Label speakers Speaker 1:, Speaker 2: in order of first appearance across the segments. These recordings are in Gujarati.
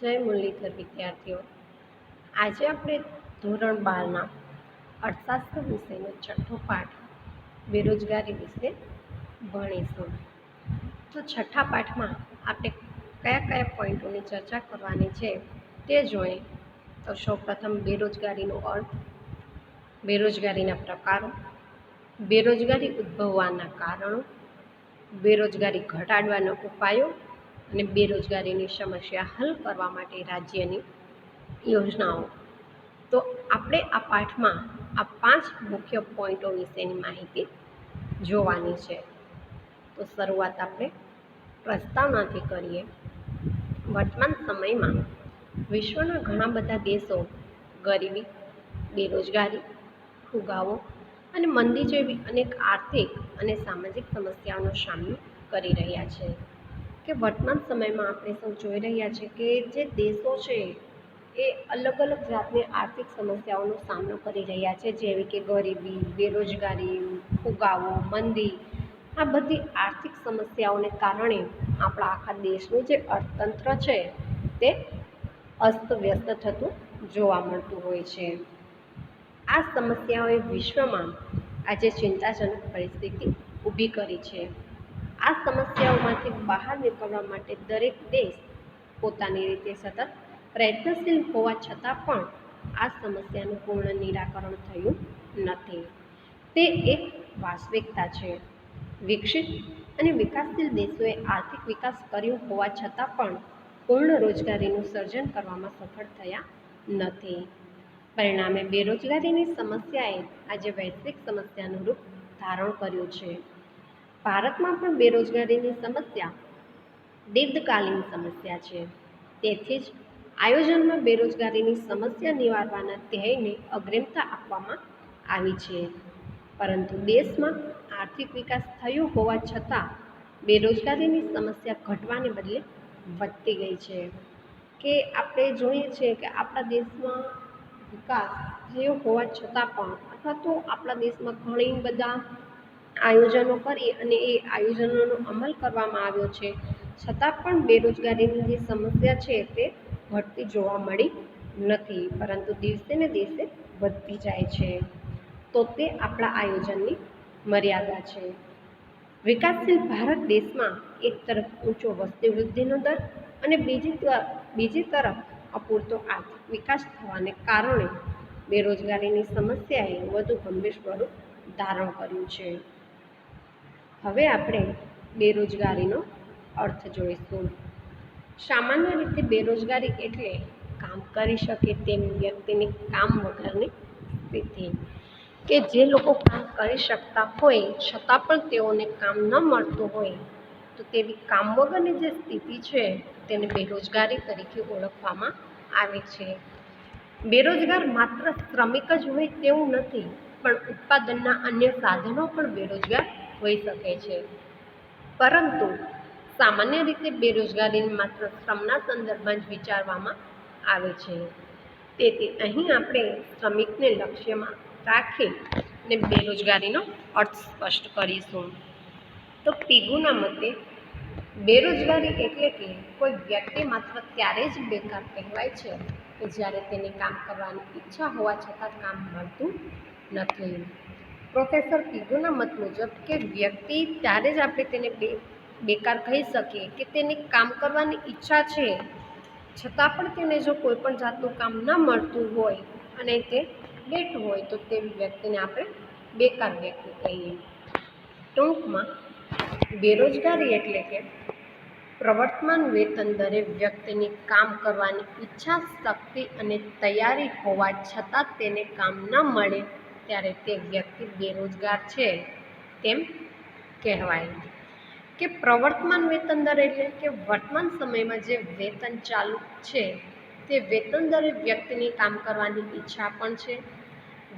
Speaker 1: જય મુરલીધર વિદ્યાર્થીઓ, આજે આપણે ધોરણ 12ના અર્થશાસ્ત્ર વિષયનો છઠ્ઠો પાઠ બેરોજગારી વિશે ભણીશું. તો છઠ્ઠા પાઠમાં આપણે કયા કયા પોઈન્ટોની ચર્ચા કરવાની છે તે જોઈએ. તો સૌપ્રથમ બેરોજગારીનો અર્થ, બેરોજગારીના પ્રકારો, બેરોજગારી ઉદ્ભવવાના કારણો, બેરોજગારી ઘટાડવાના ઉપાયો અને બેરોજગારીની સમસ્યા હલ કરવા માટે રાજ્યની યોજનાઓ. તો આપણે આ પાઠમાં આ 5 મુખ્ય પોઈન્ટો વિશેની માહિતી જોવાની છે. તો શરૂઆત આપણે પ્રસ્તાવનાથી કરીએ. વર્તમાન સમયમાં વિશ્વના ઘણા બધા દેશો ગરીબી, બેરોજગારી, ફુગાવો અને મંદી જેવી અનેક આર્થિક અને સામાજિક સમસ્યાઓનો સામનો કરી રહ્યા છે. કે વર્તમાન સમયમાં આપણે સૌ જોઈ રહ્યા છીએ કે જે દેશો છે એ અલગ અલગ જાતની આર્થિક સમસ્યાઓનો સામનો કરી રહ્યા છે, જેવી કે ગરીબી, બેરોજગારી, ફુગાવો, મંદી. આ બધી આર્થિક સમસ્યાઓને કારણે આપણા આખા દેશનું જે અર્થતંત્ર છે તે અસ્તવ્યસ્ત થતું જોવા મળતું હોય છે. આ સમસ્યાઓએ વિશ્વમાં આજે ચિંતાજનક પરિસ્થિતિ ઊભી કરી છે. આ સમસ્યાઓમાંથી બહાર નીકળવા માટે દરેક દેશ પોતાની રીતે સતત પ્રયત્નશીલ હોવા છતાં પણ આ સમસ્યાનું પૂર્ણ નિરાકરણ થયું નથી. તે એક વાસ્તવિકતા છે. વિકસિત અને વિકાસશીલ દેશોએ આર્થિક વિકાસ કર્યો હોવા છતાં પણ પૂર્ણ રોજગારીનું સર્જન કરવામાં સફળ થયા નથી. પરિણામે બેરોજગારીની સમસ્યાએ આજે વૈશ્વિક સમસ્યાનું રૂપ ધારણ કર્યું છે. ભારતમાં પણ બેરોજગારીની સમસ્યા દીર્ઘકાલીન સમસ્યા છે. તેથી જ આયોજનમાં બેરોજગારીની સમસ્યા નિવારવાના ધ્યેયને અગ્રિમતા આપવામાં આવી છે. પરંતુ દેશમાં આર્થિક વિકાસ થયો હોવા છતાં બેરોજગારીની સમસ્યા ઘટવાને બદલે વધતી ગઈ છે. કે આપણે જોઈએ છીએ કે આપણા દેશમાં વિકાસ થયો હોવા છતાં પણ, અથવા તો આપણા દેશમાં ઘણી બધા આયોજનો કરી અને એ આયોજનોનો અમલ કરવામાં આવ્યો છે, છતાં પણ બેરોજગારીની જે સમસ્યા છે તે ઘટતી જોવા મળી નથી, પરંતુ દિવસે ને દિવસે વધતી જાય છે. તો તે આપણા આયોજનની મર્યાદા છે. વિકાસશીલ ભારત દેશમાં એક તરફ ઊંચો વસ્તી વૃદ્ધિનો દર અને બીજી તરફ અપૂરતો આર્થિક વિકાસ થવાને કારણે બેરોજગારીની સમસ્યાએ વધુ ગંભીર સ્વરૂપ ધારણ કર્યું છે. હવે આપણે બેરોજગારીનો અર્થ જોઈશું. સામાન્ય રીતે બેરોજગારી એટલે કામ કરી શકે તેમ વ્યક્તિની કામ વગરની સ્થિતિ. કે જે લોકો કામ કરી શકતા હોય છતાં પણ તેઓને કામ ન મળતું હોય, તો તેવી કામ વગરની જે સ્થિતિ છે તેને બેરોજગારી તરીકે ઓળખવામાં આવે છે. બેરોજગાર માત્ર શ્રમિક જ હોય તેવું નથી, પણ ઉત્પાદનના અન્ય સાધનો પણ બેરોજગાર હોઈ શકે છે. પરંતુ સામાન્ય રીતે બેરોજગારીને માત્ર શ્રમના સંદર્ભમાં જ વિચારવામાં આવે છે. તેથી અહીં આપણે શ્રમિકને લક્ષ્યમાં રાખીને બેરોજગારીનો અર્થ સ્પષ્ટ કરીશું. તો પીગુના મતે બેરોજગારી એટલે કે કોઈ વ્યક્તિ માત્ર ત્યારે જ બેકાર કહેવાય છે કે જ્યારે તેને કામ કરવાની ઈચ્છા હોવા છતાં કામ મળતું નથી. પ્રોફેસર પીગુના મત મુજબ કે વ્યક્તિ ત્યારે જ આપણે તેને બેકાર કહી શકીએ કે તેને કામ કરવાની ઈચ્છા છે, છતાં પણ તેને જો કોઈ પણ જાતનું કામ ન મળતું હોય અને તે બેઠું હોય, તો તેવી વ્યક્તિને આપણે બેકાર વ્યક્તિ કહીએ. ટૂંકમાં બેરોજગારી એટલે કે પ્રવર્તમાન વેતન દરે વ્યક્તિની કામ કરવાની ઈચ્છા, શક્તિ અને તૈયારી હોવા છતાં તેને કામ ન મળે ત્યારે તે વ્યક્તિ બેરોજગાર છે તેમ કહેવાય. કે પ્રવર્તમાન વેતન દર એટલે કે વર્તમાન સમયમાં જે વેતન ચાલુ છે તે વેતન દરે વ્યક્તિની કામ કરવાની ઈચ્છા પણ છે,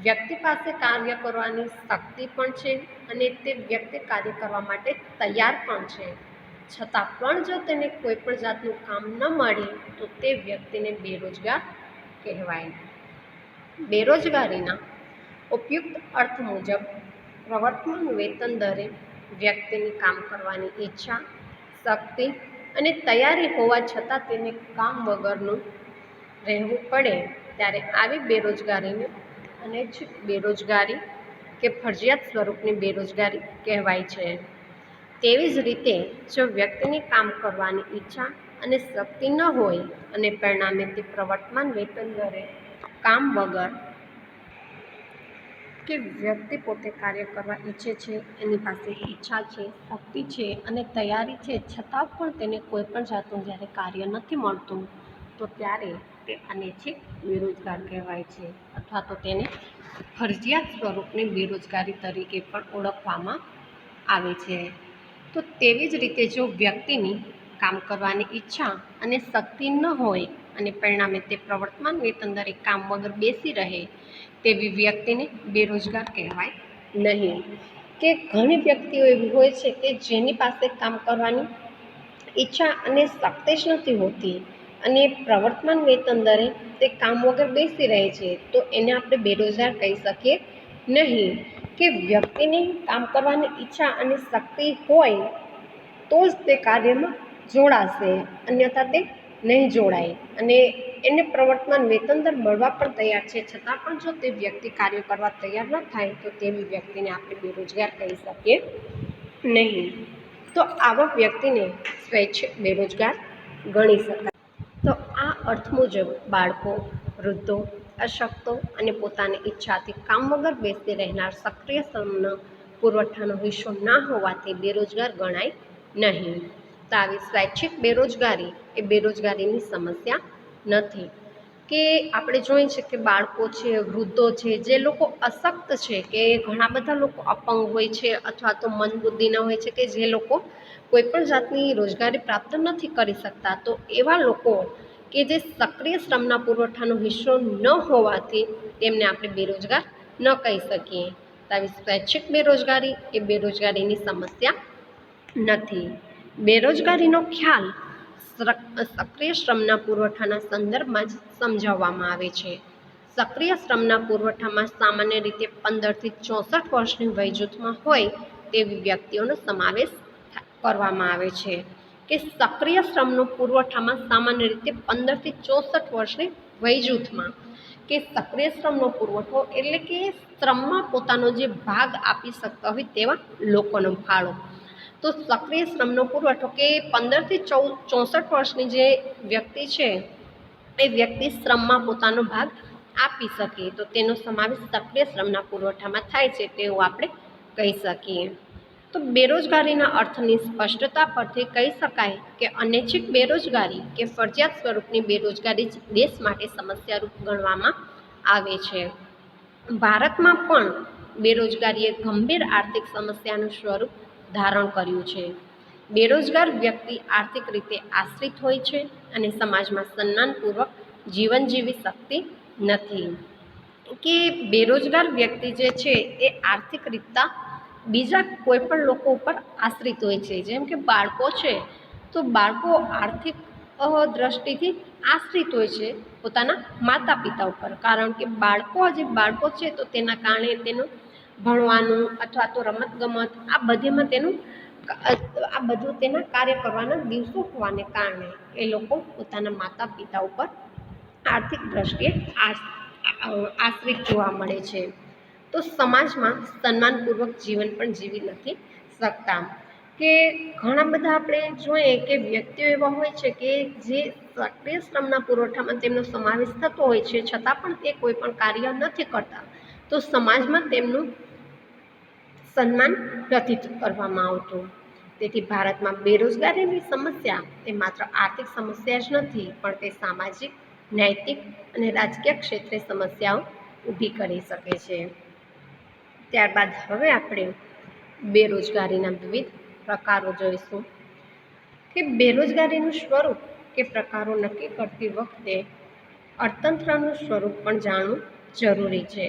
Speaker 1: વ્યક્તિ પાસે કાર્ય કરવાની શક્તિ પણ છે અને તે વ્યક્તિ કાર્ય કરવા માટે તૈયાર પણ છે, છતાં પણ જો તેને કોઈ પણ જાતનું કામ ન મળે તો તે વ્યક્તિને બેરોજગાર કહેવાય. બેરોજગારીના ઉપયુક્ત અર્થ મુજબ પ્રવર્તમાન વેતન દરે વ્યક્તિની કામ કરવાની ઈચ્છા, શક્તિ અને તૈયારી હોવા છતાં તેને કામ વગરનું રહેવું પડે ત્યારે આવી બેરોજગારીને અનૈચ્છિક બેરોજગારી કે ફરજિયાત સ્વરૂપની બેરોજગારી કહેવાય છે. તેવી જ રીતે જો વ્યક્તિની કામ કરવાની ઈચ્છા અને શક્તિ ન હોય અને પરિણામે તે પ્રવર્તમાન વેતન દરે કામ વગર કે વ્યક્તિ પોતે કાર્ય કરવા ઈચ્છે છે, એની પાસે ઈચ્છા છે, શક્તિ છે અને તૈયારી છે, છતાં પણ તેને કોઈ પણ જાતનું જ્યારે કાર્ય નથી મળતું તો ત્યારે તે અનૈચ્છિક બેરોજગાર કહેવાય છે અથવા તો તેને ફરજિયાત સ્વરૂપની બેરોજગારી તરીકે પણ ઓળખવામાં આવે છે. તો તેવી જ રીતે જો વ્યક્તિની કામ કરવાની ઈચ્છા અને શક્તિ ન હોય અને પરિણામે તે પ્રવર્તમાન વેતન દરે કામ વગર બેસી રહે તેવી વ્યક્તિને બેરોજગાર કહેવાય નહીં. કે ઘણી વ્યક્તિઓ એવી હોય છે કે જેની પાસે કામ કરવાની ઈચ્છા અને શક્તિ જ નથી હોતી અને પ્રવર્તમાન વેતન દરે તે કામ વગર બેસી રહે છે, તો એને આપણે બેરોજગાર કહી શકીએ નહીં. કે વ્યક્તિને કામ કરવાની ઈચ્છા અને શક્તિ હોય તો જ તે કાર્યમાં જોડાશે, અન્યથા તે નહીં જોડાય. અને એને પ્રવર્તમાન વેતન દર મળવા પણ તૈયાર છે, છતાં પણ જો તે વ્યક્તિ કાર્ય કરવા તૈયાર ન થાય તો તેવી વ્યક્તિને આપણે બેરોજગાર કહી શકીએ નહીં. તો આવા વ્યક્તિને સ્વૈચ્છિક બેરોજગાર ગણી શકાય. તો આ અર્થ મુજબ બાળકો, વૃદ્ધો, અશક્તો અને પોતાની ઈચ્છાથી કામ વગર બેસી રહેનાર સક્રિય શ્રમના પુરવઠાનો હિસ્સો ના હોવાથી બેરોજગાર ગણાય નહીં. તો આવી સ્વૈચ્છિક બેરોજગારી એ બેરોજગારીની સમસ્યા નથી. કે આપણે જોઈએ છે કે બાળકો છે, વૃદ્ધો છે, જે લોકો અશક્ત છે, કે ઘણા બધા લોકો અપંગ હોય છે અથવા તો મંદબુદ્ધિના હોય છે, કે જે લોકો કોઈ પણ જાતની રોજગારી પ્રાપ્ત નથી કરી શકતા, તો એવા લોકો કે જે સક્રિય શ્રમના પુરવઠાનો હિસ્સો ન હોવાથી તેમને આપણે બેરોજગાર ન કહી શકીએ. તો આવી સ્વૈચ્છિક બેરોજગારી એ બેરોજગારીની સમસ્યા નથી. બેરોજગારીનો ખ્યાલ સક્રિય શ્રમના પુરવઠાના સંદર્ભમાં જ સમજાવવામાં આવે છે. સક્રિય શ્રમના પુરવઠામાં સામાન્ય રીતે 15થી 64 વર્ષની વય જૂથમાં હોય તેવી વ્યક્તિઓનો સમાવેશ કરવામાં આવે છે. કે સક્રિય શ્રમનો પુરવઠામાં સામાન્ય રીતે 15થી 64 વર્ષની વય જૂથમાં કે સક્રિય શ્રમનો પુરવઠો એટલે કે શ્રમમાં પોતાનો જે ભાગ આપી શકતા હોય તેવા લોકોનો ફાળો. તો સક્રિય શ્રમનો પુરવઠો કે 15થી 64 વર્ષની જે વ્યક્તિ છે એ વ્યક્તિ શ્રમમાં પોતાનો ભાગ આપી શકે તો તેનો સમાવેશ સક્રિય શ્રમના પુરવઠામાં થાય છે તેવું આપણે કહી શકીએ. તો બેરોજગારીના અર્થની સ્પષ્ટતા પરથી કહી શકાય કે અનૈચ્છિક બેરોજગારી કે ફરજિયાત સ્વરૂપની બેરોજગારી જ દેશ માટે સમસ્યારૂપ ગણવામાં આવે છે. ભારતમાં પણ બેરોજગારીએ ગંભીર આર્થિક સમસ્યાનું સ્વરૂપ ધારણ કર્યું છે. બેરોજગાર વ્યક્તિ આર્થિક રીતે આશ્રિત હોય છે અને સમાજમાં સન્માનપૂર્વક જીવન જીવી શકતી નથી. કે બેરોજગાર વ્યક્તિ જે છે એ આર્થિક રીતના બીજા કોઈ પણ લોકો ઉપર આશ્રિત હોય છે. જેમ કે બાળકો છે તો બાળકો આર્થિક દ્રષ્ટિથી આશ્રિત હોય છે પોતાના માતા પિતા ઉપર, કારણ કે બાળકો છે તો તેના કારણે તેનું ભણવાનું અથવા તો રમતગમત આ બધું તેના કાર્ય કરવાના દિવસો હોવાને કારણે એ લોકો પોતાના માતા પિતા ઉપર આર્થિક દ્રષ્ટિએ આશ્રિત જોવા મળે છે. તો સમાજમાં સન્માનપૂર્વક જીવન પણ જીવી નથી શકતા. કે ઘણા બધા આપણે જોઈએ કે વ્યક્તિઓ એવા હોય છે કે જે સક્રિય શ્રમના પુરવઠામાં તેમનો સમાવેશ થતો હોય છે, છતાં પણ તે કોઈ પણ કાર્ય નથી કરતા, તો સમાજમાં તેમનું સન્માન નથી કરવામાં આવતું. તેથી ભારતમાં બેરોજગારીની સમસ્યા એ માત્ર આર્થિક સમસ્યા જ નથી, પણ તે સામાજિક, નૈતિક અને રાજકીય ક્ષેત્રે સમસ્યાઓ ઊભી કરી શકે છે. ત્યારબાદ હવે આપણે બેરોજગારીના વિવિધ પ્રકારો જોઈશું. કે બેરોજગારીનું સ્વરૂપ કે પ્રકારો નક્કી કરતી વખતે અર્થતંત્રનું સ્વરૂપ પણ જાણવું જરૂરી છે,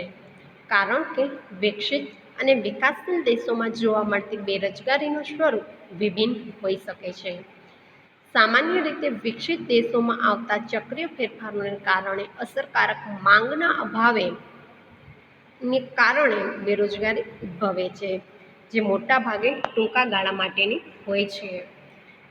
Speaker 1: કારણ કે વિકસિત અને વિકાસશીલ દેશોમાં જોવા મળતી બેરોજગારીનું સ્વરૂપ વિભિન્ન હોઈ શકે છે. સામાન્ય રીતે વિકસિત દેશોમાં આવતા ચક્રીય ફેરફારોને કારણે અસરકારક માંગના અભાવને કારણે બેરોજગારી ઉદ્ભવે છે, જે મોટા ભાગે ટૂંકા ગાળા માટેની હોય છે.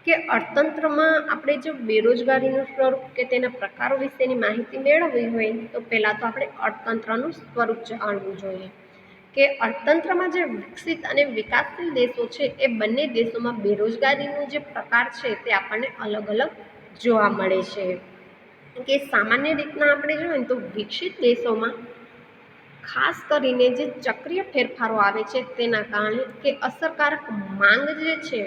Speaker 1: કે અર્થતંત્રમાં આપણે જો બેરોજગારીનું સ્વરૂપ કે તેના પ્રકારો વિશેની માહિતી મેળવવી હોય તો પહેલાં તો આપણે અર્થતંત્રનું સ્વરૂપ જાણવું જોઈએ કે અર્થતંત્રમાં જે વિકસિત અને વિકાસશીલ દેશો છે એ બંને દેશોમાં બેરોજગારીનું જે પ્રકાર છે તે આપણને અલગ અલગ જોવા મળે છે કે સામાન્ય રીતના આપણે જોઈએ ને તો વિકસિત દેશોમાં ખાસ કરીને જે ચક્રીય ફેરફારો આવે છે તેના કારણે કે અસરકારક માંગ જે છે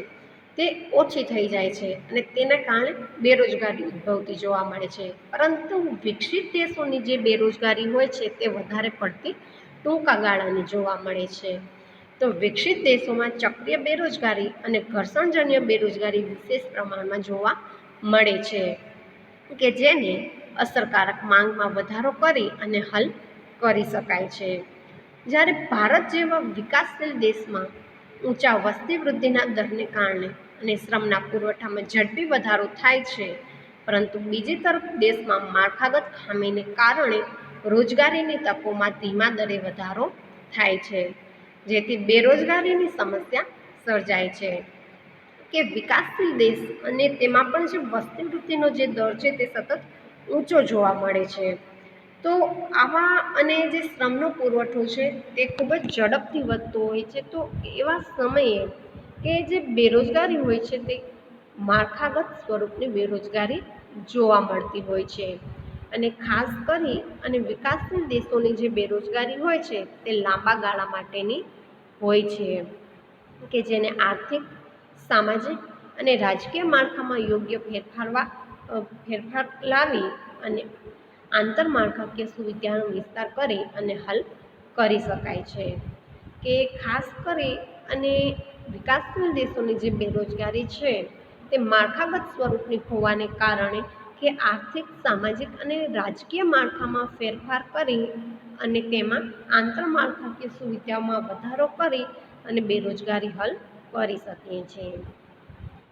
Speaker 1: તે ઓછી થઈ જાય છે અને તેના કારણે બેરોજગારી ઉદ્ભવતી જોવા મળે છે. પરંતુ વિકસિત દેશોની જે બેરોજગારી હોય છે તે વધારે પડતી ટૂંકા ગાળાની જોવા મળે છે. તો વિકસિત દેશોમાં ચક્રીય બેરોજગારી અને ઘર્ષણજન્ય બેરોજગારી વિશેષ પ્રમાણમાં જોવા મળે છે કે જેને અસરકારક માંગમાં વધારો કરી અને હલ કરી શકાય છે. જ્યારે ભારત જેવા વિકાસશીલ દેશમાં ઊંચા વસ્તી વૃદ્ધિના દરને કારણે અને શ્રમના પુરવઠામાં ઝડપી વધારો થાય છે, પરંતુ બીજી તરફ દેશમાં માળખાગત ખામીને કારણે રોજગારીની તકોમાં ધીમા દરે વધારો થાય છે, જેથી બેરોજગારીની સમસ્યા સર્જાય છે. કે વિકાસશીલ દેશ અને તેમાં પણ જે વસ્તી વૃદ્ધિનો જે દર છે તે સતત ઊંચો જોવા મળે છે. તો આવા અને જે શ્રમનો પુરવઠો છે તે ખૂબ જ ઝડપથી વધતો હોય છે. તો એવા સમયે કે જે બેરોજગારી હોય છે તે માળખાગત સ્વરૂપની બેરોજગારી જોવા મળતી હોય છે અને ખાસ કરી અને વિકાસશીલ દેશોની જે બેરોજગારી હોય છે તે લાંબા ગાળા માટેની હોય છે કે જેને આર્થિક, સામાજિક અને રાજકીય માળખામાં યોગ્ય ફેરફાર લાવી અને આંતરમાળખાકીય સુવિધાનો વિસ્તાર કરી અને હલ કરી શકાય છે. કે ખાસ કરી અને વિકાસશીલ દેશોની જે બેરોજગારી છે તે માળખાગત સ્વરૂપની હોવાને કારણે કે આર્થિક, સામાજિક અને રાજકીય માળખામાં ફેરફાર કરી અને તેમાં આંતરમાળખાકીય સુવિધાઓમાં વધારો કરી અને બેરોજગારી હલ કરી શકીએ છીએ.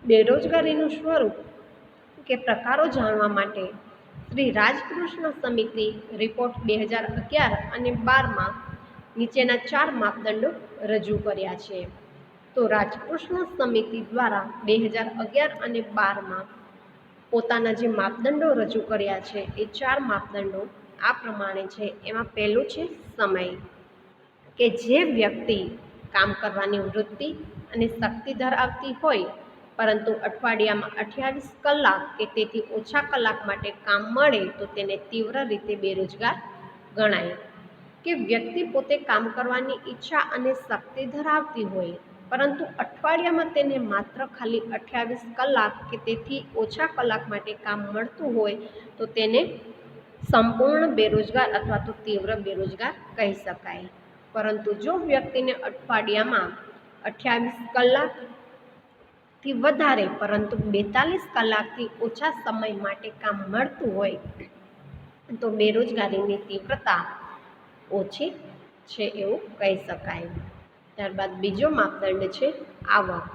Speaker 1: બેરોજગારીનું સ્વરૂપ કે પ્રકારો જાણવા માટે શ્રી રાજકૃષ્ણ સમિતિ રિપોર્ટ 2011 અને 12માં નીચેના 4 માપદંડો રજૂ કર્યા છે. તો રાજકૃષ્ણ સમિતિ દ્વારા 2011 અને 12માં પોતાના જે માપદંડો રજૂ કર્યા છે એ 4 માપદંડો આ પ્રમાણે છે. એમાં પહેલું છે સમય, કે જે વ્યક્તિ કામ કરવાની વૃત્તિ અને શક્તિ ધરાવતી હોય પરંતુ અઠવાડિયામાં 28 કલાક કે તેથી ઓછા કલાક માટે કામ મળે તો તેને તીવ્ર રીતે બેરોજગાર ગણાય. કે વ્યક્તિ પોતે કામ કરવાની ઈચ્છા અને શક્તિ ધરાવતી હોય પરંતુ અઠવાડિયામાં તેને માત્ર ખાલી 28 કલાક કે તેથી ઓછા કલાક માટે કામ મળતું હોય તો તેને સંપૂર્ણ બેરોજગાર અથવા તો તીવ્ર બેરોજગાર કહી શકાય. પરંતુ જો વ્યક્તિને અઠવાડિયામાં 28 કલાકથી વધારે પરંતુ 42 કલાકથી ઓછા સમય માટે કામ મળતું હોય તો બેરોજગારીની તીવ્રતા ઓછી છે એવું કહી શકાય. ત્યારબાદ બીજો માપદંડ છે આવક,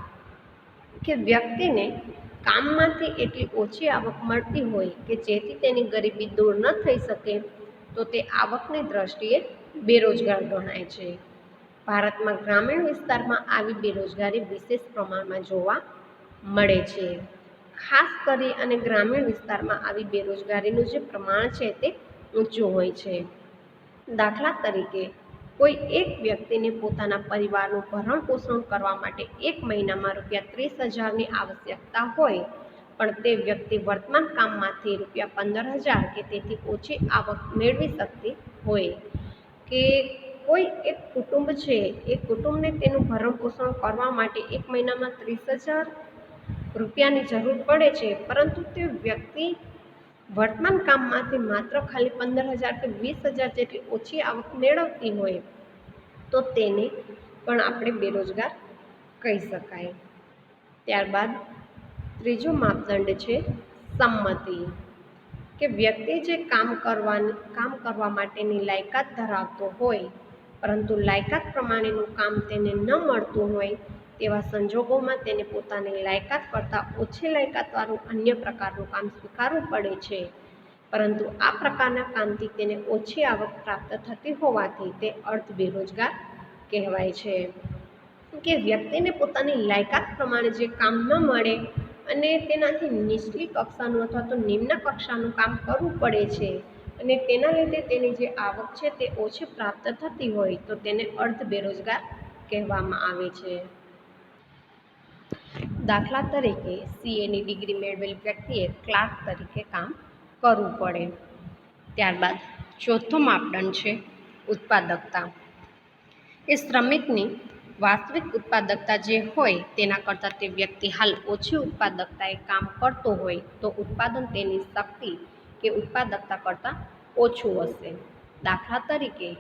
Speaker 1: કે વ્યક્તિને કામમાંથી એટલી ઓછી આવક મળતી હોય કે જેથી તેની ગરીબી દૂર ન થઈ શકે તો તે આવકની દ્રષ્ટિએ બેરોજગાર ગણાય છે. ભારતમાં ગ્રામીણ વિસ્તારમાં આવી બેરોજગારી વિશેષ પ્રમાણમાં જોવા મળે છે. ખાસ કરી અને ગ્રામીણ વિસ્તારમાં આવી બેરોજગારીનું જે પ્રમાણ છે તે ઊંચું હોય છે. દાખલા તરીકે કોઈ એક વ્યક્તિને પોતાના પરિવારનું ભરણ પોષણ કરવા માટે એક મહિનામાં ₹30,000ની આવશ્યકતા હોય પણ તે વ્યક્તિ વર્તમાન કામમાંથી ₹15,000 કે તેથી ઓછી આવક મેળવી શકતી હોય. કે કોઈ એક કુટુંબ છે એ કુટુંબને તેનું ભરણ પોષણ કરવા માટે એક મહિનામાં ₹30,000ની જરૂર પડે છે પરંતુ તે વ્યક્તિ વર્તમાન કામમાંથી માત્ર ખાલી 15,000 કે 20,000 જેટલી ઓછી આવક મેળવતી હોય તો તેને પણ આપણે બેરોજગાર કહી શકાય. ત્યારબાદ ત્રીજો માપદંડ છે સંમતિ, કે વ્યક્તિ જે કામ કરવા માટેની લાયકાત ધરાવતો હોય પરંતુ લાયકાત પ્રમાણેનું કામ તેને ન મળતું હોય તેવા સંજોગોમાં તેને પોતાની લાયકાત કરતાં ઓછી લાયકાતવાળું અન્ય પ્રકારનું કામ સ્વીકારવું પડે છે. પરંતુ આ પ્રકારના કામથી તેને ઓછી આવક પ્રાપ્ત થતી હોવાથી તે અર્ધ બેરોજગાર કહેવાય છે. કે વ્યક્તિને પોતાની લાયકાત પ્રમાણે જે કામ ન મળે અને તેનાથી નીચલી કક્ષાનું અથવા તો નિમ્ન કક્ષાનું કામ કરવું પડે છે અને તેના લીધે તેની જે આવક છે તે ઓછી પ્રાપ્ત થતી હોય તો તેને અર્ધ બેરોજગાર કહેવામાં આવે છે. દાખલા તરીકે સીએની ડિગ્રી મેળવેલ વ્યક્તિએ ક્લાર્ક તરીકે કામ કરવું પડે. ત્યારબાદ ચોથો માપદંડ છે ઉત્પાદકતા. એ શ્રમિકની વાસ્તવિક ઉત્પાદકતા જે હોય તેના કરતાં તે વ્યક્તિ હાલ ઓછી ઉત્પાદકતાએ કામ કરતો હોય તો ઉત્પાદન તેની શક્તિ કે ઉત્પાદકતા કરતાં ઓછું હશે. દાખલા તરીકે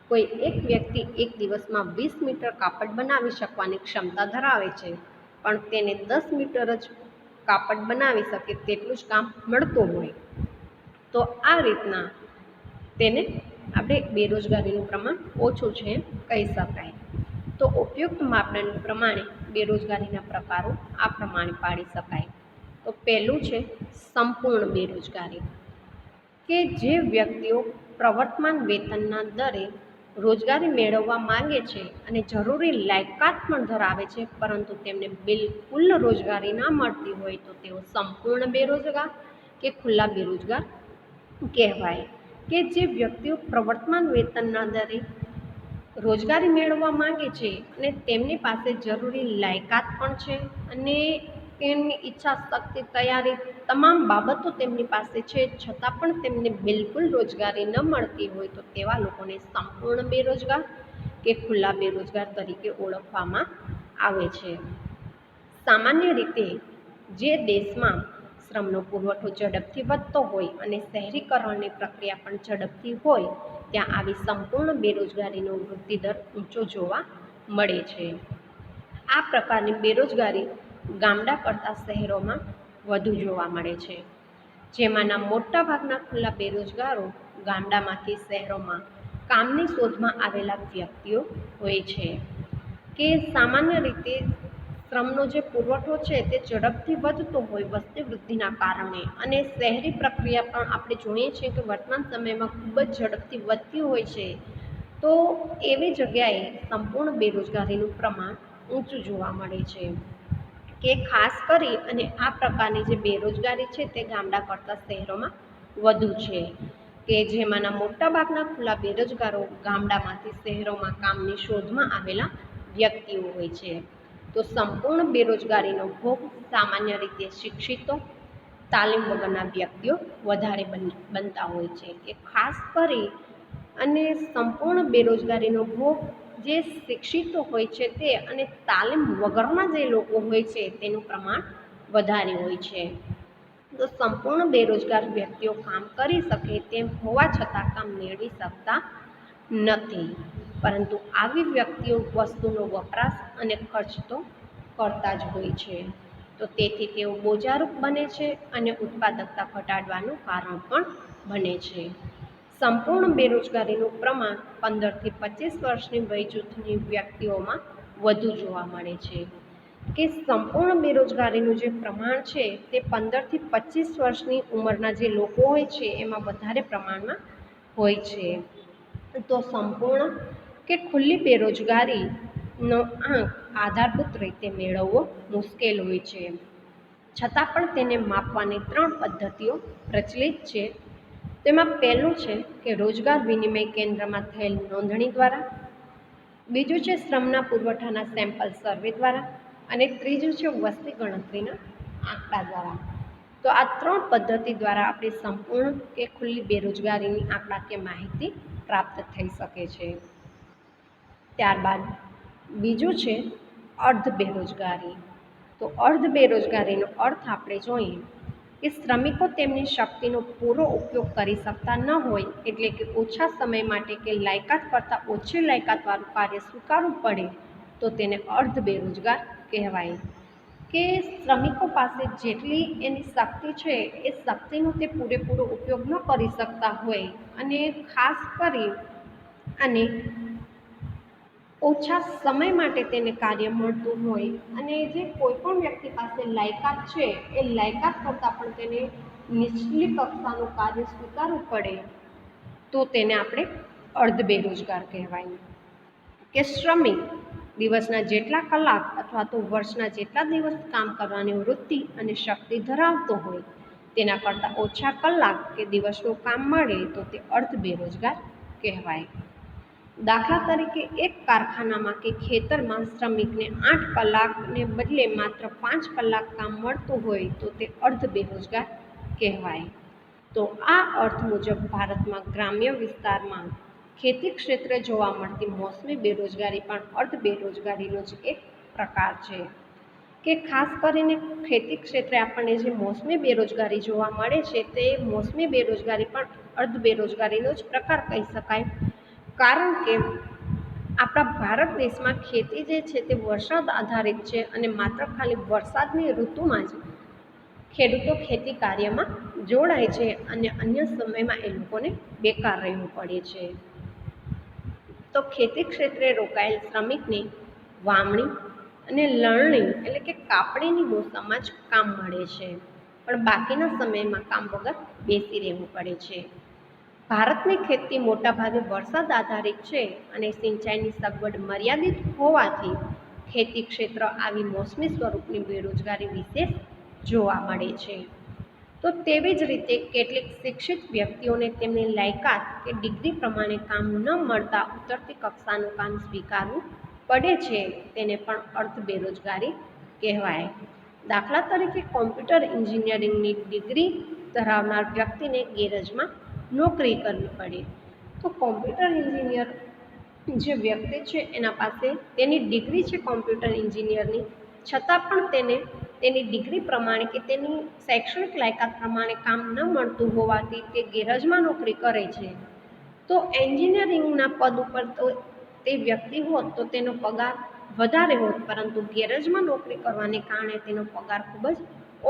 Speaker 1: કોઈ એક વ્યક્તિ એક દિવસમાં 20 મીટર કાપડ બનાવી શકવાની ક્ષમતા ધરાવે છે, પણ તેને 10 મીટર જ કાપડ બનાવી શકે તેટલું જ કામ મળતું હોય તો આ રીતના તેને આપણે બેરોજગારીનું પ્રમાણ ઓછું છે એમ કહી શકાય. તો ઉપયુક્ત માપદંડ પ્રમાણે બેરોજગારીના પ્રકારો આ પ્રમાણે પાડી શકાય. તો પહેલું છે સંપૂર્ણ બેરોજગારી, કે જે વ્યક્તિઓ પ્રવર્તમાન વેતનના દરે રોજગારી મેળવવા માંગે છે અને જરૂરી લાયકાત પણ ધરાવે છે પરંતુ તેમને બિલકુલ રોજગારી ના મળતી હોય તો તેઓ સંપૂર્ણ બેરોજગાર કે ખુલ્લા બેરોજગાર કહેવાય. કે જે વ્યક્તિઓ પ્રવર્તમાન વેતનના દરે રોજગારી મેળવવા માંગે છે અને તેમની પાસે જરૂરી લાયકાત પણ છે અને તેમની ઈચ્છા શક્તિ તૈયારી તમામ બાબતો તેમની પાસે છે છતાં પણ તેમને બિલકુલ રોજગારી ન મળતી હોય તો તેવા લોકોને સંપૂર્ણ બેરોજગાર કે ખુલ્લા બેરોજગાર તરીકે ઓળખવામાં આવે છે. સામાન્ય રીતે જે દેશમાં શ્રમનો પુરવઠો ઝડપથી વધતો હોય અને શહેરીકરણની પ્રક્રિયા પણ ઝડપથી હોય ત્યાં આવી સંપૂર્ણ બેરોજગારીનો વૃદ્ધિદર ઊંચો જોવા મળે છે. આ પ્રકારની બેરોજગારી ગામડા કરતાં શહેરોમાં વધુ જોવા મળે છે. જેમાંના મોટાભાગના ખુલ્લા બેરોજગારો ગામડામાંથી શહેરોમાં કામની શોધમાં આવેલા વ્યક્તિઓ હોય છે. કે સામાન્ય રીતે શ્રમનો જે પુરવઠો છે તે ઝડપથી વધતો હોય વસ્તી વૃદ્ધિના કારણે અને શહેરી પ્રક્રિયા પણ આપણે જોઈએ છીએ કે વર્તમાન સમયમાં ખૂબ જ ઝડપથી વધતી હોય છે તો એવી જગ્યાએ સંપૂર્ણ બેરોજગારીનું પ્રમાણ ઊંચું જોવા મળે છે. કે ખાસ કરી અને આ પ્રકારની જે બેરોજગારી છે તે ગામડા કરતાં શહેરોમાં વધુ છે. કે જેમાંના મોટાભાગના ખુલ્લા બેરોજગારો ગામડામાંથી શહેરોમાં કામની શોધમાં આવેલા વ્યક્તિઓ હોય છે. તો સંપૂર્ણ બેરોજગારીનો ભોગ સામાન્ય રીતે શિક્ષિતો તાલીમ વગરના વ્યક્તિઓ વધારે બનતા હોય છે. કે ખાસ કરી અને સંપૂર્ણ બેરોજગારીનો ભોગ જે શિક્ષિતો હોય છે તે અને તાલીમ વગરના જે લોકો હોય છે તેનું પ્રમાણ વધારે હોય છે. તો સંપૂર્ણ બેરોજગાર વ્યક્તિઓ કામ કરી શકે તેમ હોવા છતાં કામ મેળવી શકતા નથી, પરંતુ આવી વ્યક્તિઓ વસ્તુનો વપરાશ અને ખર્ચ તો કરતા જ હોય છે. તો તેથી તેઓ બોજારૂપ બને છે અને ઉત્પાદકતા ઘટાડવાનું કારણ પણ બને છે. સંપૂર્ણ બેરોજગારીનું પ્રમાણ 15થી 25 વર્ષની વય જૂથની વ્યક્તિઓમાં વધુ જોવા મળે છે. કે સંપૂર્ણ બેરોજગારીનું જે પ્રમાણ છે તે 15થી 25 વર્ષની ઉંમરના જે લોકો હોય છે એમાં વધારે પ્રમાણમાં હોય છે. તો સંપૂર્ણ કે ખુલ્લી બેરોજગારીનો આંક આધારભૂત રીતે મેળવવો મુશ્કેલ હોય છે, છતાં પણ તેને માપવાની 3 પદ્ધતિઓ પ્રચલિત છે. તેમાં પહેલું છે કે રોજગાર વિનિમય કેન્દ્રમાં થયેલ નોંધણી દ્વારા, બીજું છે શ્રમના પુરવઠાના સેમ્પલ સર્વે દ્વારા અને ત્રીજું છે વસ્તી ગણતરીના આંકડા દ્વારા. તો આ 3 પદ્ધતિ દ્વારા આપણે સંપૂર્ણ કે ખુલ્લી બેરોજગારીની આંકડાકીય માહિતી પ્રાપ્ત થઈ શકે છે. ત્યારબાદ બીજું છે અર્ધ બેરોજગારી. તો અર્ધ બેરોજગારીનો અર્થ આપણે જોઈએ કે શ્રમિકો તેમની શક્તિનો પૂરો ઉપયોગ કરી શકતા ન હોય એટલે કે ઓછા સમય માટે કે લાયકાત કરતાં ઓછી લાયકાતવાળું કાર્ય સ્વીકારવું પડે તો તેને અર્ધ બેરોજગાર કહેવાય. કે શ્રમિકો પાસે જેટલી એની શક્તિ છે એ શક્તિનો તે પૂરેપૂરો ઉપયોગ ન કરી શકતા હોય અને ખાસ કરી અને ઓછા સમય માટે તેને કાર્ય મળતું હોય અને જે કોઈ પણ વ્યક્તિ પાસે લાયકાત છે એ લાયકાત કરતાં પણ તેને નીચલી કક્ષાનું કાર્ય સ્વીકારવું પડે તો તેને આપણે અર્ધ બેરોજગાર કહેવાય. કે શ્રમિક દિવસના જેટલા કલાક અથવા તો વર્ષના જેટલા દિવસ કામ કરવાની વૃત્તિ અને શક્તિ ધરાવતો હોય તેના કરતાં ઓછા કલાક કે દિવસનું કામ મળે તો તે અર્ધ બેરોજગાર કહેવાય. દાખલા તરીકે એક કારખાનામાં કે ખેતરમાં શ્રમિકને 8 કલાકને બદલે માત્ર 5 કલાક કામ મળતું હોય તો તે અર્ધ બેરોજગાર કહેવાય. તો આ અર્થ મુજબ ભારતમાં ગ્રામ્ય વિસ્તારમાં ખેતી ક્ષેત્રે જોવા મળતી મોસમી બેરોજગારી પણ અર્ધ બેરોજગારીનો જ એક પ્રકાર છે. કે ખાસ કરીને ખેતી ક્ષેત્રે આપણને જે મોસમી બેરોજગારી જોવા મળે છે તે મોસમી બેરોજગારી પણ અર્ધ બેરોજગારીનો જ પ્રકાર કહી શકાય. કારણ કે આપણા ભારત દેશમાં ખેતી જે છે તે વરસાદ આધારિત છે અને માત્ર ખાલી વરસાદની ઋતુમાં જ ખેડૂતો ખેતી કાર્યમાં જોડાય છે અને અન્ય સમયમાં એ લોકોને બેકાર રહેવું પડે છે. તો ખેતી ક્ષેત્રે રોકાયેલ શ્રમિકને વાવણી અને લણણી એટલે કે કાપણીની મોસમમાં જ કામ મળે છે, પણ બાકીના સમયમાં કામ વગર બેસી રહેવું પડે છે. ભારતની ખેતી મોટાભાગે વરસાદ આધારિત છે અને સિંચાઈની સગવડ મર્યાદિત હોવાથી ખેતી ક્ષેત્ર આવી મોસમી સ્વરૂપની બેરોજગારી વિશેષ જોવા મળે છે. તો તેવી જ રીતે કેટલીક શિક્ષિત વ્યક્તિઓને તેમની લાયકાત કે ડિગ્રી પ્રમાણે કામ ન મળતા ઉતરતી કક્ષાનું કામ સ્વીકારવું પડે છે, તેને પણ અર્ધ બેરોજગારી કહેવાય. દાખલા તરીકે કોમ્પ્યુટર એન્જિનિયરિંગની ડિગ્રી ધરાવનાર વ્યક્તિને ગેરેજમાં નોકરી કરવી પડે તો કોમ્પ્યુટર એન્જિનિયર જે વ્યક્તિ છે એના પાસે તેની ડિગ્રી છે કોમ્પ્યુટર એન્જિનિયરની, છતાં પણ તેને તેની ડિગ્રી પ્રમાણે કે તેની શૈક્ષણિક લાયકાત પ્રમાણે કામ ન મળતું હોવાથી તે ગેરેજમાં નોકરી કરે છે. તો એન્જિનિયરિંગના પદ ઉપર તો તે વ્યક્તિ હોત તો તેનો પગાર વધારે હોત, પરંતુ ગેરેજમાં નોકરી કરવાને કારણે તેનો પગાર ખૂબ જ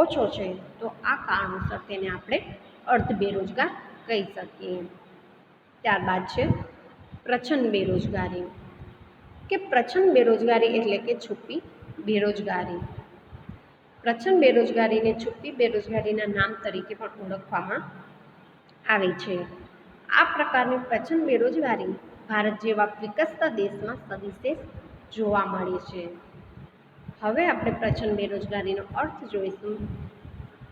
Speaker 1: ઓછો છે. તો આ કારણોસર તેને આપણે અર્ધ બેરોજગાર કહી શકીએ. ત્યારબાદ છે પ્રચ્છન્ન બેરોજગારી. કે પ્રચ્છન્ન બેરોજગારી એટલે કે છુપી બેરોજગારી. પ્રચ્છન્ન બેરોજગારીને છુપી બેરોજગારીના નામ તરીકે પણ ઓળખવામાં આવે છે. આ પ્રકારની પ્રચ્છન્ન બેરોજગારી ભારત જેવા વિકસતા દેશમાં સવિશેષ જોવા મળે છે. હવે આપણે પ્રચ્છન્ન બેરોજગારીનો અર્થ જોઈશું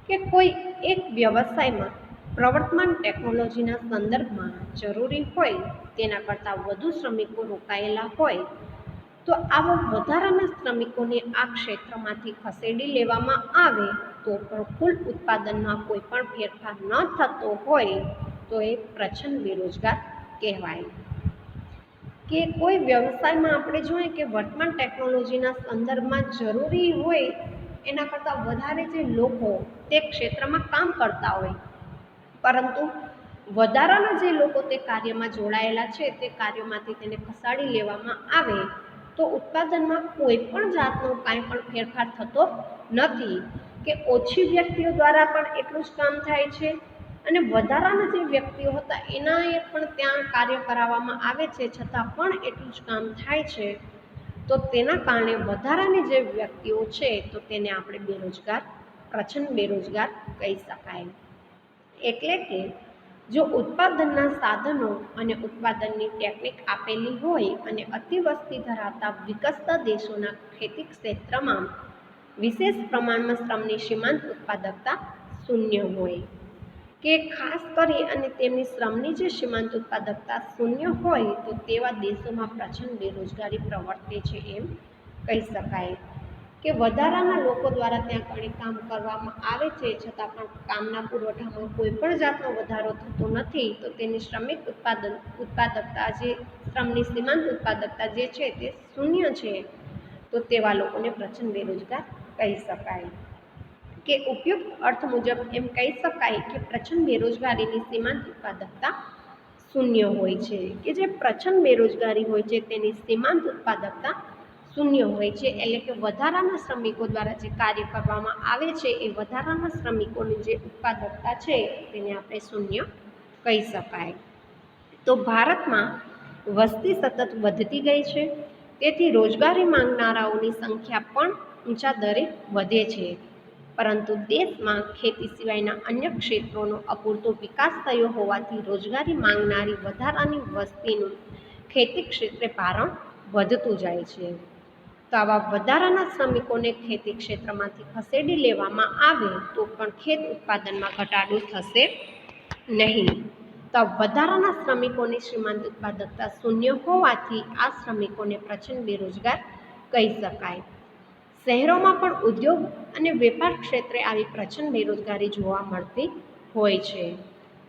Speaker 1: કે કોઈ એક વ્યવસાયમાં પ્રવર્તમાન ટેકનોલોજીના સંદર્ભમાં જરૂરી હોય તેના કરતાં વધુ શ્રમિકો રોકાયેલા હોય તો આવા વધારાના શ્રમિકોને આ ક્ષેત્રમાંથી ખસેડી લેવામાં આવે તો પણ કુલ ઉત્પાદનમાં કોઈ પણ ફેરફાર ન થતો હોય તો એ પ્રચ્છન્ન બેરોજગાર કહેવાય. કે કોઈ વ્યવસાયમાં આપણે જોઈએ કે વર્તમાન ટેકનોલોજીના સંદર્ભમાં જરૂરી હોય એના કરતાં વધારે જે લોકો તે ક્ષેત્રમાં કામ કરતા હોય, પરંતુ વધારાના જે લોકો તે કાર્યમાં જોડાયેલા છે તે કાર્યોમાંથી તેને ખસાડી લેવામાં આવે તો ઉત્પાદનમાં કોઈ પણ જાતનો કાંઈ પણ ફેરફાર થતો નથી. કે ઓછી વ્યક્તિઓ દ્વારા પણ એટલું જ કામ થાય છે અને વધારાના જે વ્યક્તિઓ હતા એનાએ પણ ત્યાં કાર્ય કરાવવામાં આવે છે, છતાં પણ એટલું જ કામ થાય છે. તો તેના કારણે વધારાની જે વ્યક્તિઓ છે તો તેને આપણે બેરોજગાર પ્રચ્છન્ન બેરોજગાર કહી શકાય. એટલે કે જો ઉત્પાદનના સાધનો અને ઉત્પાદનની ટેકનિક આપેલી હોય અને અતિવસ્તી ધરાવતા વિકસતા દેશોના ખેતી ક્ષેત્રમાં વિશેષ પ્રમાણમાં શ્રમની સીમાંત ઉત્પાદકતા શૂન્ય હોય, કે ખાસ કરી અને તેમની શ્રમની જે સીમાંત ઉત્પાદકતા શૂન્ય હોય તો તેવા દેશોમાં પ્રચ્છન્ન બેરોજગારી પ્રવર્તે છે એમ કહી શકાય. કે વધારાના લોકો દ્વારા ત્યાં ઘણી કામ કરવામાં આવે છે, છતાં પણ કામના પુરવઠામાં કોઈ પણ જાતનો વધારો થતો નથી તો તેની શ્રમિક ઉત્પાદકતા જે શ્રમની સીમાંત ઉત્પાદકતા જે છે તે શૂન્ય છે. તો તેવા લોકોને પ્રચ્છન્ન બેરોજગાર કહી શકાય. કે ઉપયુક્ત અર્થ મુજબ એમ કહી શકાય કે પ્રચ્છન્ન બેરોજગારીની સીમાંત ઉત્પાદકતા શૂન્ય હોય છે. કે જે પ્રચ્છન્ન બેરોજગારી હોય છે તેની સીમાંત ઉત્પાદકતા શૂન્ય હોય છે, એટલે કે વધારાના શ્રમિકો દ્વારા જે કાર્ય કરવામાં આવે છે એ વધારાના શ્રમિકોની જે ઉત્પાદકતા છે તેને આપણે શૂન્ય કહી શકાય. તો ભારતમાં વસ્તી સતત વધતી ગઈ છે, તેથી રોજગારી માંગનારાઓની સંખ્યા પણ ઊંચા દરે વધે છે, પરંતુ દેશમાં ખેતી સિવાયના અન્ય ક્ષેત્રોનો અપૂરતો વિકાસ થયો હોવાથી રોજગારી માંગનારી વધારાની વસ્તીનું ખેતી ક્ષેત્રે ભારણ વધતું જાય છે. તો આવા વધારાના શ્રમિકોને ખેતી ક્ષેત્રમાંથી ખસેડી લેવામાં આવે તો પણ ખેત ઉત્પાદનમાં ઘટાડો થશે નહીં. તો વધારાના શ્રમિકોની સીમાંત ઉત્પાદકતા શૂન્ય હોવાથી આ શ્રમિકોને પ્રચંડ બેરોજગાર કહી શકાય. શહેરોમાં પણ ઉદ્યોગ અને વેપાર ક્ષેત્રે આવી પ્રચંડ બેરોજગારી જોવા મળતી હોય છે.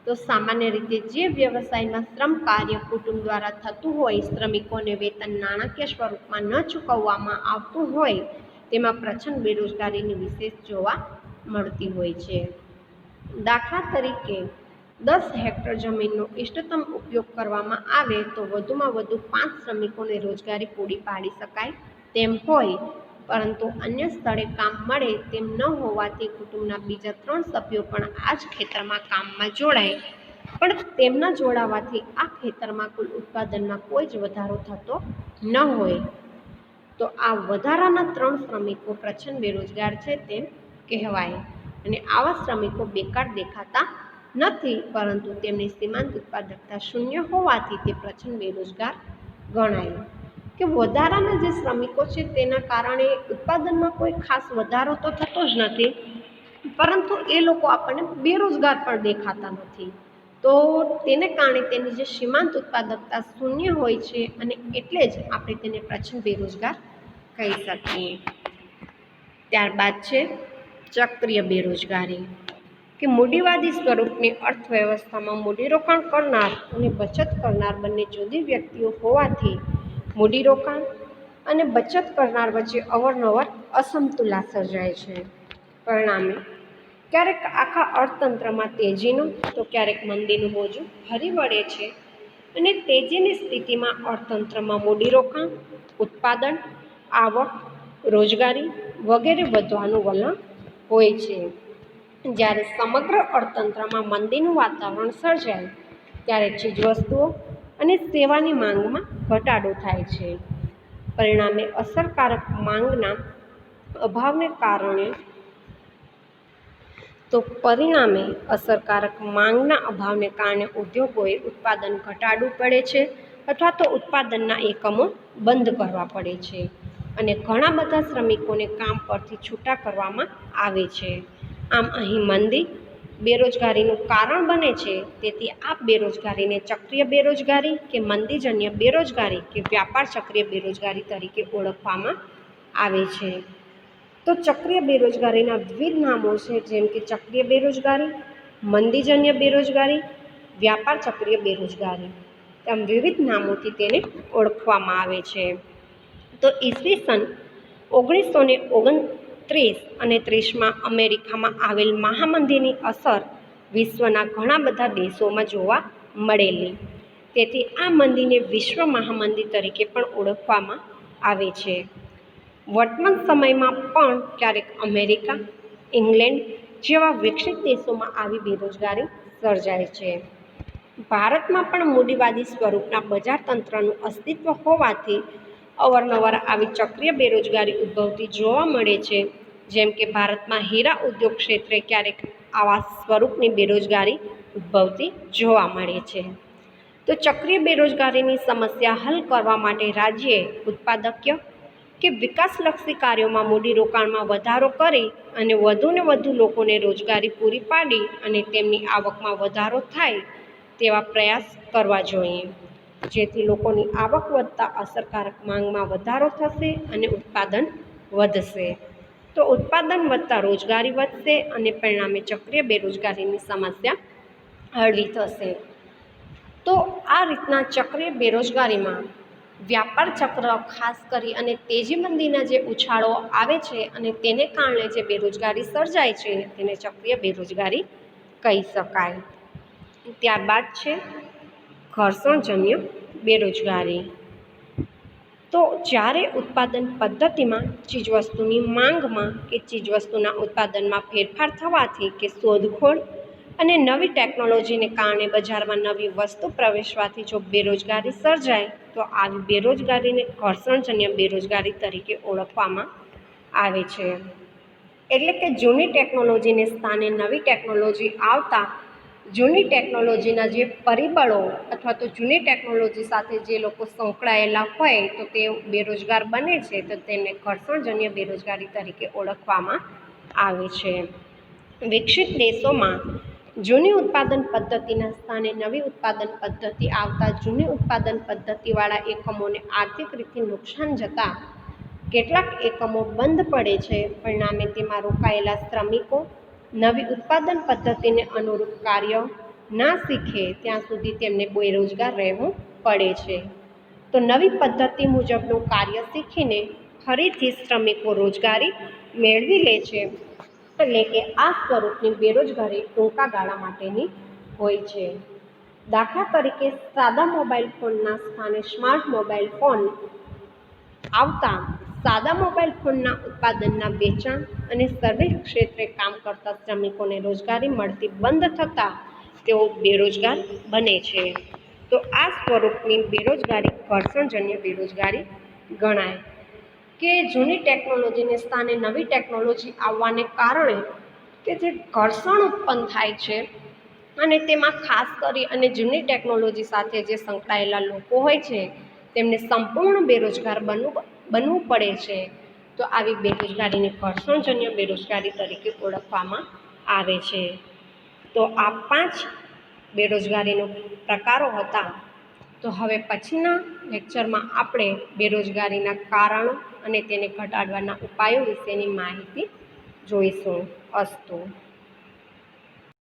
Speaker 1: તો સામાન્ય રીતે જે વ્યવસાયમાં શ્રમ કાર્ય કુટુંબ દ્વારા થતું હોય, શ્રમિકોને વેતન નાણાકીય સ્વરૂપમાં ન ચૂકવવામાં આવતું હોય, તેમાં પ્રચંડ બેરોજગારીની વિશેષ જોવા મળતી હોય છે. દાખલા તરીકે 10 હેક્ટર જમીનનો ઇષ્ટતમ ઉપયોગ કરવામાં આવે તો વધુમાં વધુ 5 શ્રમિકોને રોજગારી પૂરી પાડી શકાય તેમ હોય, પરંતુ અન્ય સ્થળે કામ મળે તેમ ન હોવાથી કુટુંબના બીજા 3 સભ્યો પણ આ જ ખેતરમાં કામમાં જોડાય, પણ તેમના જોડાવાથી આ ખેતરમાં કુલ ઉત્પાદનમાં કોઈ જ વધારો થતો ન હોય, તો આ વધારાના 3 શ્રમિકો પ્રચંડ બેરોજગાર છે તેમ કહેવાય. અને આવા શ્રમિકો બેકાર દેખાતા નથી, પરંતુ તેમની સીમાંત ઉત્પાદકતા શૂન્ય હોવાથી તે પ્રચંડ બેરોજગાર ગણાય. કે વધારાના જે શ્રમિકો છે તેના કારણે ઉત્પાદનમાં કોઈ ખાસ વધારો તો થતો જ નથી, પરંતુ એ લોકો આપણને બેરોજગાર પણ દેખાતા નથી. તો તેને કારણે તેની જે સીમાંત ઉત્પાદકતા શૂન્ય હોય છે અને એટલે જ આપણે તેને પ્રચંડ બેરોજગાર કહી શકીએ. ત્યારબાદ છે ચક્રીય બેરોજગારી. કે મૂડીવાદી સ્વરૂપની અર્થવ્યવસ્થામાં મૂડીરોકાણ કરનાર અને બચત કરનાર બંને જુદી વ્યક્તિઓ હોવાથી મૂડીરોકાણ અને બચત કરનાર વચ્ચે અવારનવાર અસમતુલા સર્જાય છે. પરિણામે ક્યારેક આખા અર્થતંત્રમાં તેજીનું તો ક્યારેક મંદીનું મોજું ફરી વળે છે અને તેજીની સ્થિતિમાં અર્થતંત્રમાં મૂડીરોકાણ, ઉત્પાદન, આવક, રોજગારી વગેરે વધવાનું વલણ હોય છે. જ્યારે સમગ્ર અર્થતંત્રમાં મંદીનું વાતાવરણ સર્જાય ત્યારે ચીજવસ્તુઓ અને સેવાની માંગમાં ઘટાડો થાય છે. પરિણામે અસરકારક માંગના અભાવને કારણે ઉદ્યોગોએ ઉત્પાદન ઘટાડવું પડે છે અથવા તો ઉત્પાદનના એકમો બંધ કરવા પડે છે અને ઘણા બધા શ્રમિકોને કામ પરથી છૂટા કરવામાં આવે છે. આમ અહીં મંદી બેરોજગારીનું કારણ બને છે. તેથી આ બેરોજગારીને ચક્રીય બેરોજગારી કે મંદીજન્ય બેરોજગારી કે વ્યાપાર ચક્રીય બેરોજગારી તરીકે ઓળખવામાં આવે છે. તો ચક્રીય બેરોજગારીના વિવિધ નામો છે, જેમ કે ચક્રીય બેરોજગારી, મંદીજન્ય બેરોજગારી, વ્યાપાર ચક્રીય બેરોજગારી. તેમ વિવિધ નામોથી તેને ઓળખવામાં આવે છે. તો ઈસવીસન 1929 અને 30માં અમેરિકામાં આવેલ મહામંદીની અસર વિશ્વના ઘણા બધા દેશોમાં જોવા મળેલી. તેથી આ મંદીને વિશ્વ મહામંદી તરીકે પણ ઓળખવામાં આવે છે. વર્તમાન સમયમાં પણ ક્યારેક અમેરિકા, ઇંગ્લેન્ડ જેવા વિકસિત દેશોમાં આવી બેરોજગારી સર્જાય છે. ભારતમાં પણ મૂડીવાદી સ્વરૂપના બજાર તંત્રનું અસ્તિત્વ હોવાથી અવારનવાર આવી ચક્રીય બેરોજગારી ઉદ્ભવતી જોવા મળે છે. જેમ કે ભારતમાં હીરા ઉદ્યોગ ક્ષેત્રે ક્યારેક આવા સ્વરૂપની બેરોજગારી ઉદ્ભવતી જોવા મળે છે. તો ચક્રીય બેરોજગારીની સમસ્યા હલ કરવા માટે રાજ્યએ ઉત્પાદકીય કે વિકાસલક્ષી કાર્યોમાં મૂડીરોકાણમાં વધારો કરી અને વધુને વધુ લોકોને રોજગારી પૂરી પાડી અને તેમની આવકમાં વધારો થાય તેવા પ્રયાસ કરવા જોઈએ, જેથી લોકોની આવક વધતા અસરકારક માંગમાં વધારો થશે અને ઉત્પાદન વધશે. તો ઉત્પાદન વધતા રોજગારી વધશે અને પરિણામે ચક્રીય બેરોજગારીની સમસ્યા હળવી થશે. તો આ રીતના ચક્રીય બેરોજગારીમાં વ્યાપાર ચક્ર ખાસ કરી અને તેજી મંદીના જે ઉછાળો આવે છે અને તેને કારણે જે બેરોજગારી સર્જાય છે તેને ચક્રીય બેરોજગારી કહી શકાય. ત્યારબાદ છે ઘર્ષણજન્ય બેરોજગારી. તો જ્યારે ઉત્પાદન પદ્ધતિમાં ચીજવસ્તુની માંગમાં કે ચીજવસ્તુના ઉત્પાદનમાં ફેરફાર થવાથી કે શોધખોળ અને નવી ટેકનોલોજીને કારણે બજારમાં નવી વસ્તુ પ્રવેશવાથી જો બેરોજગારી સર્જાય તો આવી બેરોજગારીને ઘર્ષણજન્ય બેરોજગારી તરીકે ઓળખવામાં આવે છે. એટલે કે જૂની ટેકનોલોજીને સ્થાને નવી ટેકનોલોજી આવતા જૂની ટેકનોલોજીના જે પરિબળો અથવા તો જૂની ટેકનોલોજી સાથે જે લોકો સંકળાયેલા હોય તો તે બેરોજગાર બને છે, તો તેને ઘર્ષણજન્ય બેરોજગારી તરીકે ઓળખવામાં આવે છે. વિકસિત દેશોમાં જૂની ઉત્પાદન પદ્ધતિના સ્થાને નવી ઉત્પાદન પદ્ધતિ આવતા જૂની ઉત્પાદન પદ્ધતિવાળા એકમોને આર્થિક રીતે નુકસાન જતાં કેટલાક એકમો બંધ પડે છે. પરિણામે તેમાં રોકાયેલા શ્રમિકો નવી ઉત્પાદન પદ્ધતિને અનુરૂપ કાર્ય ના શીખે ત્યાં સુધી તેમને બેરોજગાર રહેવું પડે છે. તો નવી પદ્ધતિ મુજબનું કાર્ય શીખીને ફરીથી શ્રમિકો રોજગારી મેળવી લે છે. એટલે કે આ સ્વરૂપની બેરોજગારી ટૂંકા ગાળા માટેની હોય છે. દાખલા તરીકે સાદા મોબાઈલ ફોનના સ્થાને સ્માર્ટ મોબાઈલ ફોન આવતા સાદા મોબાઈલ ફોનના ઉત્પાદનના વેચાણ અને સર્વિસ ક્ષેત્રે કામ કરતા શ્રમિકોને રોજગારી મળતી બંધ થતાં તેઓ બેરોજગાર બને છે. તો આ સ્વરૂપની બેરોજગારી ઘર્ષણજન્ય બેરોજગારી ગણાય. કે જૂની ટેકનોલોજીને સ્થાને નવી ટેકનોલોજી આવવાને કારણે કે જે ઘર્ષણ ઉત્પન્ન થાય છે અને તેમાં ખાસ કરી અને જૂની ટેકનોલોજી સાથે જે સંકળાયેલા લોકો હોય છે તેમને સંપૂર્ણ બેરોજગાર બનવું પડે છે. તો આવી બેરોજગારીને ઘર્ષણજન્ય બેરોજગારી તરીકે ઓળખવામાં આવે છે. તો આ 5 બેરોજગારીનો પ્રકારો હતા. તો હવે પછીના લેક્ચરમાં આપણે બેરોજગારીના કારણો અને તેને ઘટાડવાના ઉપાયો વિશેની માહિતી જોઈશું. અસ્તુ.